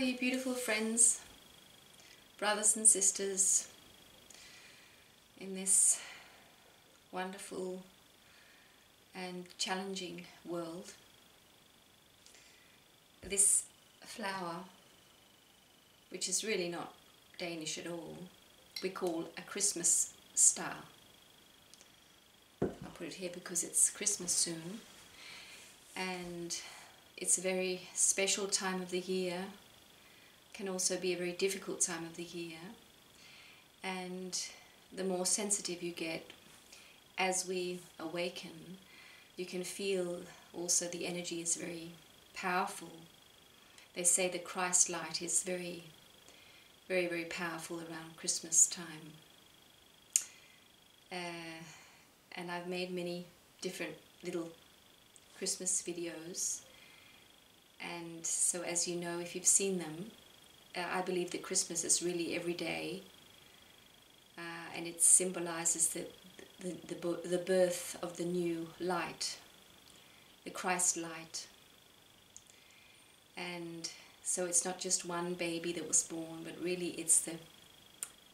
you beautiful friends, brothers and sisters in this wonderful and challenging world. This flower, which is really not Danish at all, we call a Christmas star. I'll put it here because it's Christmas soon, and it's a very special time of the year. Can also be a very difficult time of the year, and the more sensitive you get as we awaken, you can feel also the energy is very powerful. They say the Christ light is very, very, very powerful around Christmas time. And I've made many different little Christmas videos, and so as you know, if you've seen them, I believe that Christmas is really every day, and it symbolizes the birth of the new light, the Christ light. And so it's not just one baby that was born, but really it's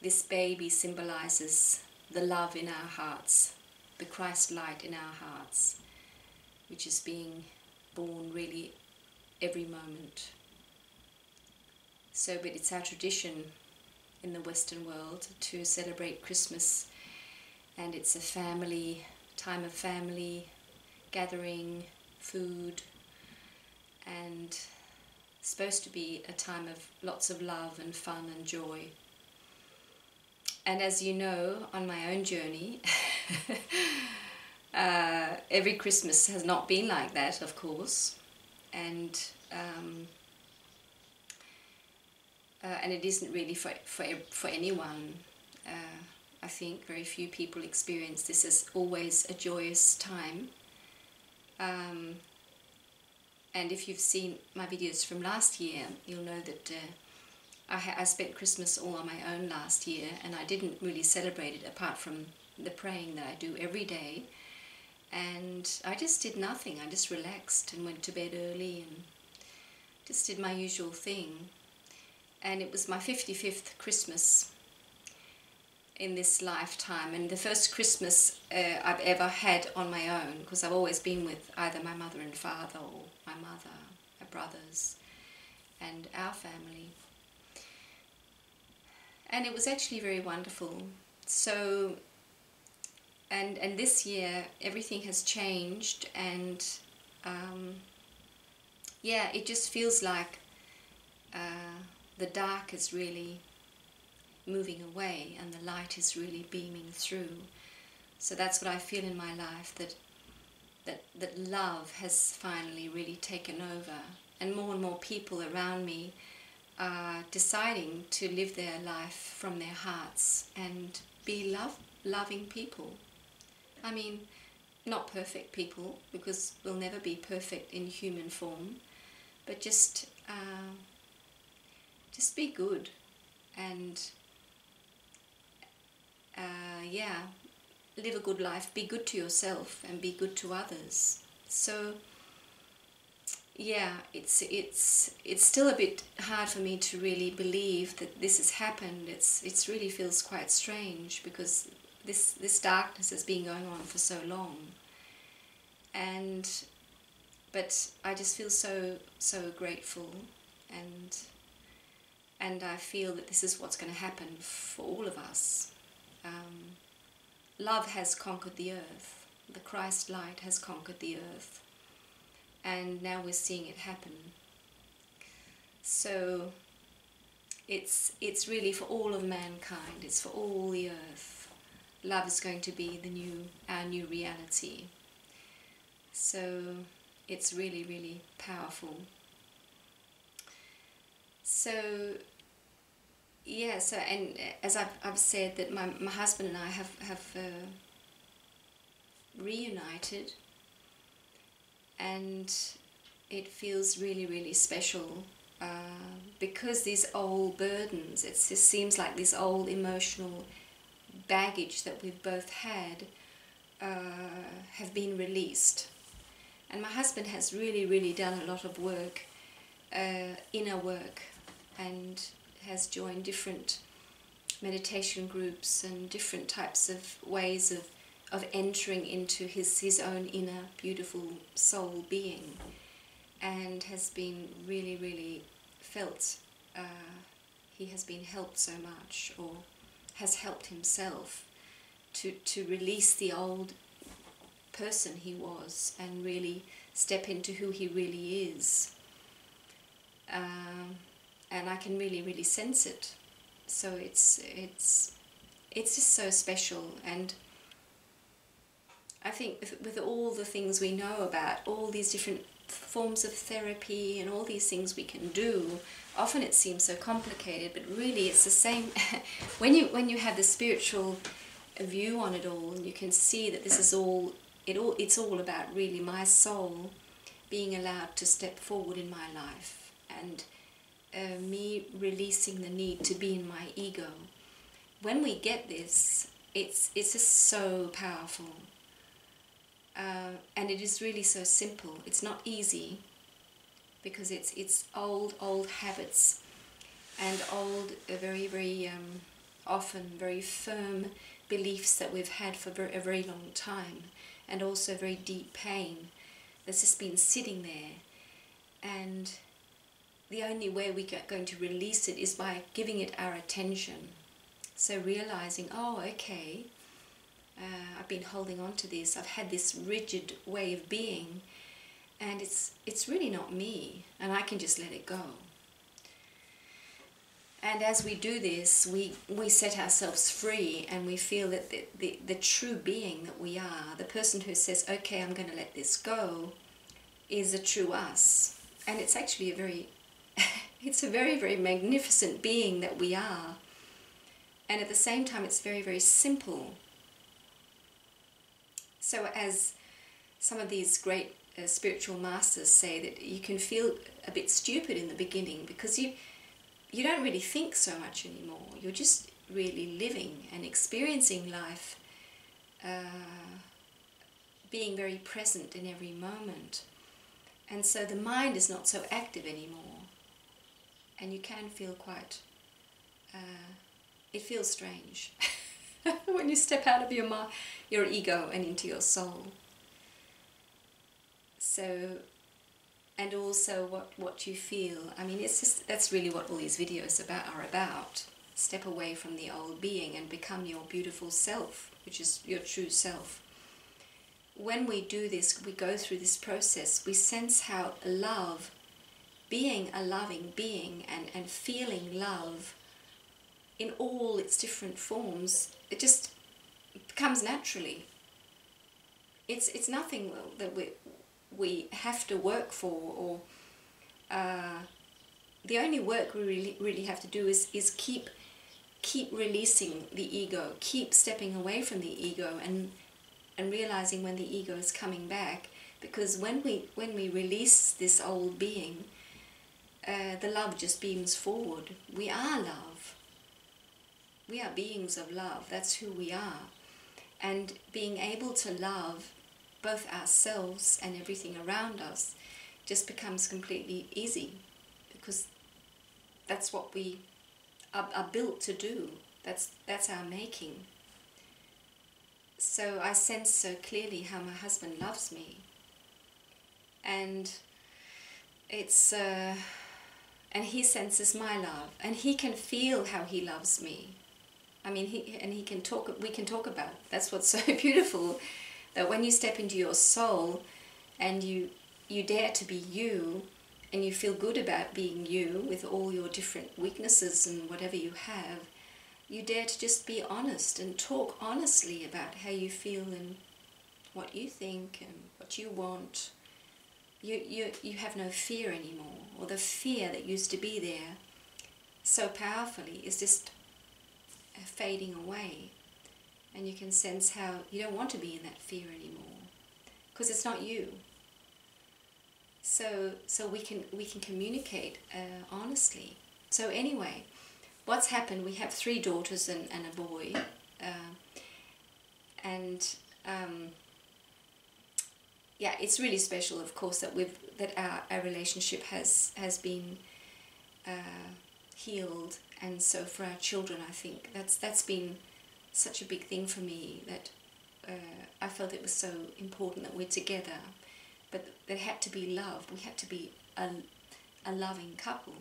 this baby symbolizes the love in our hearts, the Christ light in our hearts, which is being born really every moment. So, but it's our tradition in the Western world to celebrate Christmas, and it's a family, time of family, gathering, food, and supposed to be a time of lots of love and fun and joy. And as you know, on my own journey, every Christmas has not been like that, of course, and it isn't really for anyone. I think very few people experience this as always a joyous time. And if you've seen my videos from last year, you'll know that I spent Christmas all on my own last year, and I didn't really celebrate it apart from the praying that I do every day. And I just did nothing. I just relaxed and went to bed early and just did my usual thing. And it was my 55th Christmas in this lifetime, and the first Christmas I've ever had on my own, because I've always been with either my mother and father, or my mother, my brothers, and our family. And it was actually very wonderful. So, and this year everything has changed, and yeah, it just feels like the dark is really moving away and the light is really beaming through. So that's what I feel in my life, that love has finally really taken over, and more people around me are deciding to live their life from their hearts and be loving people. I mean, not perfect people, because we'll never be perfect in human form, but just be good, and yeah, live a good life, be good to yourself and be good to others. So yeah, it's still a bit hard for me to really believe that this has happened. It's really feels quite strange, because this darkness has been going on for so long, but I just feel so grateful, and I feel that this is what's going to happen for all of us. Love has conquered the earth. The Christ light has conquered the earth, and now we're seeing it happen. So it's really for all of mankind. It's for all the earth. Love is going to be our new reality. So it's really, really powerful. So yeah, so, and as I've said, that my husband and I have reunited, and it feels really, really special, because these old burdens, it just seems like this old emotional baggage that we've both had have been released. And my husband has really, really done a lot of work, inner work, and has joined different meditation groups and different types of ways of entering into his own inner beautiful soul being, and has been really felt he has been helped so much, or has helped himself to release the old person he was and really step into who he really is. And I can really sense it. So it's just so special. And I think with all the things we know about all these different forms of therapy and all these things we can do, often it seems so complicated, but really it's the same. when you have the spiritual view on it all, and you can see that this is it's all about really my soul being allowed to step forward in my life, and me releasing the need to be in my ego. When we get this, it's just so powerful. And it is really so simple. It's not easy, because it's old habits and old, very often very firm beliefs that we've had for a very long time, and also very deep pain that's just been sitting there. And the only way we're going to release it is by giving it our attention. So realizing, oh, okay, I've been holding on to this, I've had this rigid way of being, and it's really not me, and I can just let it go. And as we do this, we set ourselves free, and we feel that the true being that we are, the person who says, okay, I'm going to let this go, is a true us. And it's actually it's a very magnificent being that we are. And at the same time, it's very simple. So as some of these great spiritual masters say, that you can feel a bit stupid in the beginning, because you don't really think so much anymore. You're just really living and experiencing life, being very present in every moment. And so the mind is not so active anymore. And you can feel quite, it feels strange when you step out of your ego and into your soul. So, and also what you feel. I mean, it's just, that's really what all these videos are about. Step away from the old being and become your beautiful self, which is your true self. When we do this, we go through this process, we sense how love, being a loving being and feeling love in all its different forms, it just comes naturally. It's nothing that we have to work for, or the only work we really have to do is keep releasing the ego, keep stepping away from the ego, and realizing when the ego is coming back. Because when we release this old being, the love just beams forward. We are love. We are beings of love. That's who we are. And being able to love both ourselves and everything around us just becomes completely easy, because that's what we are built to do. That's our making. So I sense so clearly how my husband loves me, and it's and he senses my love, and he can feel how he loves me. I mean, we can talk about it. That's what's so beautiful, that when you step into your soul and you dare to be you, and you feel good about being you with all your different weaknesses and whatever you have, you dare to just be honest and talk honestly about how you feel and what you think and what you want. You have no fear anymore, or the fear that used to be there so powerfully is just fading away, and you can sense how you don't want to be in that fear anymore, because it's not you. So we can communicate honestly. So anyway, what's happened? We have 3 daughters and a boy, yeah, it's really special, of course, that our relationship has been healed. And so for our children, I think that's been such a big thing for me, that I felt it was so important that we're together, but there had to be love. We had to be a loving couple.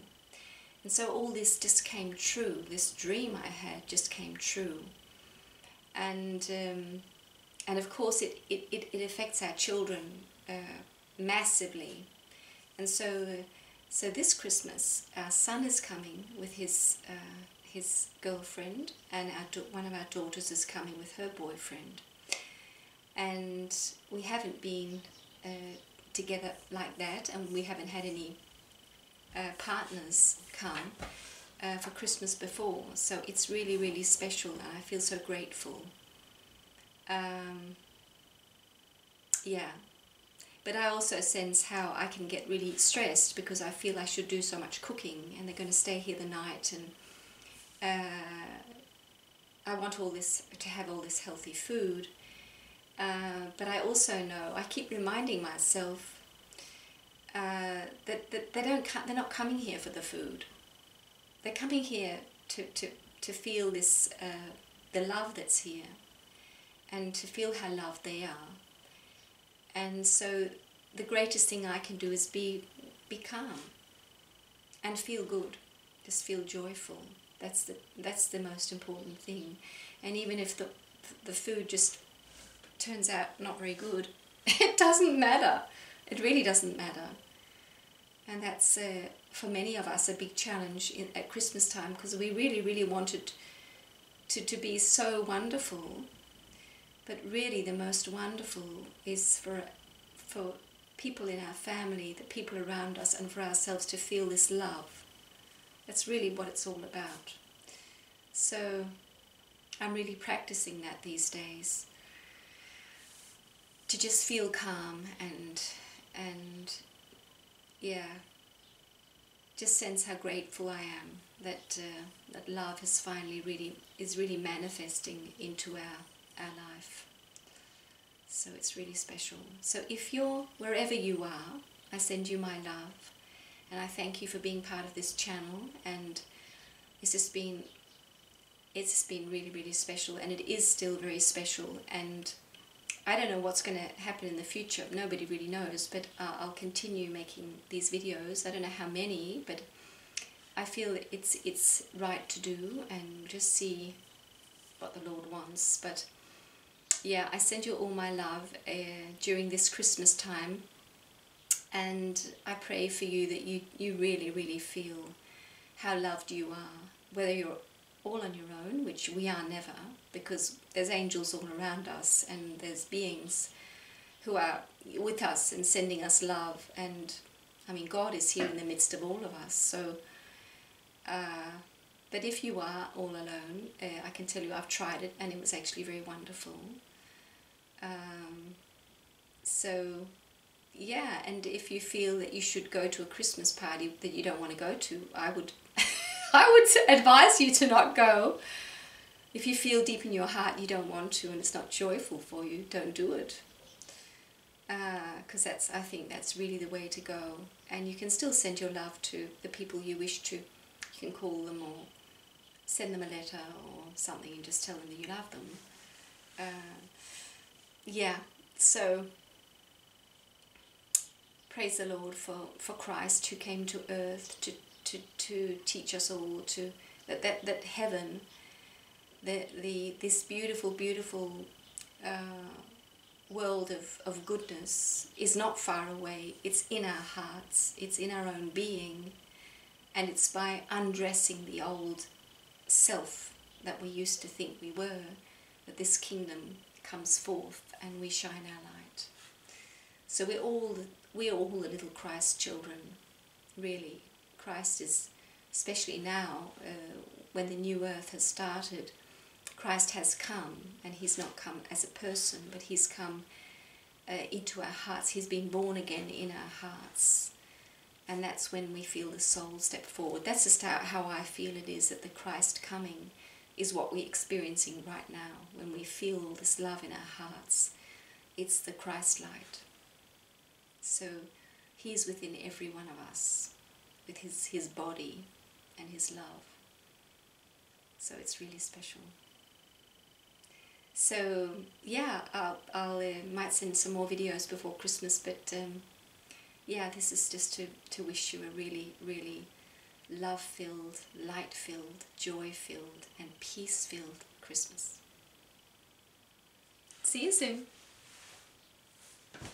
And so all this just came true. This dream I had just came true. And of course it affects our children massively. And so this Christmas, our son is coming with his girlfriend, and one of our daughters is coming with her boyfriend. And we haven't been together like that, and we haven't had any partners come for Christmas before. So it's really, really special, and I feel so grateful. Yeah. But I also sense how I can get really stressed because I feel I should do so much cooking, and they're going to stay here the night, and I want to have all this healthy food. But I also know, I keep reminding myself that they're not coming here for the food. They're coming here to feel this the love that's here, and to feel how loved they are. And so the greatest thing I can do is be calm and feel good, just feel joyful. That's the most important thing. And even if the food just turns out not very good, it doesn't matter. It really doesn't matter. And that's for many of us a big challenge at Christmas time, because we really, really wanted to be so wonderful. But really the most wonderful is for people in our family, the people around us, and for ourselves to feel this love. That's really what it's all about. So I'm really practicing that these days, to just feel calm and yeah, just sense how grateful I am that that love is really manifesting into our life. So it's really special. So if you're wherever you are, I send you my love, and I thank you for being part of this channel. And it's just been really, really special, and it is still very special. And I don't know what's going to happen in the future. Nobody really knows, but I'll continue making these videos. I don't know how many, but I feel it's right to do, and just see what the Lord wants. But yeah, I send you all my love during this Christmas time, and I pray for you that you really, really feel how loved you are, whether you're all on your own, which we are never, because there's angels all around us, and there's beings who are with us and sending us love. And I mean, God is here in the midst of all of us. So but if you are all alone, I can tell you I've tried it, and it was actually very wonderful. So yeah, and if you feel that you should go to a Christmas party that you don't want to go to, I would advise you to not go. If you feel deep in your heart you don't want to, and it's not joyful for you, don't do it. Because I think that's really the way to go. And you can still send your love to the people you wish to. You can call them or send them a letter or something and just tell them that you love them. Yeah, so praise the Lord for Christ, who came to earth to teach us all that heaven, this beautiful world of goodness is not far away. It's in our hearts, it's in our own being, and it's by undressing the old self that we used to think we were that this kingdom comes forth and we shine our light. So we're all the little Christ children, really. Christ is, especially now, when the new earth has started, Christ has come, and he's not come as a person, but he's come into our hearts. He's been born again in our hearts, and that's when we feel the soul step forward. That's just how I feel it is, that the Christ coming is what we're experiencing right now. When we feel all this love in our hearts, it's the Christ light. So he's within every one of us with his body, and His love. So it's really special. So yeah, I'll might send some more videos before Christmas, but yeah, this is just to wish you a really, really love-filled, light-filled, joy-filled and peace-filled Christmas. See you soon.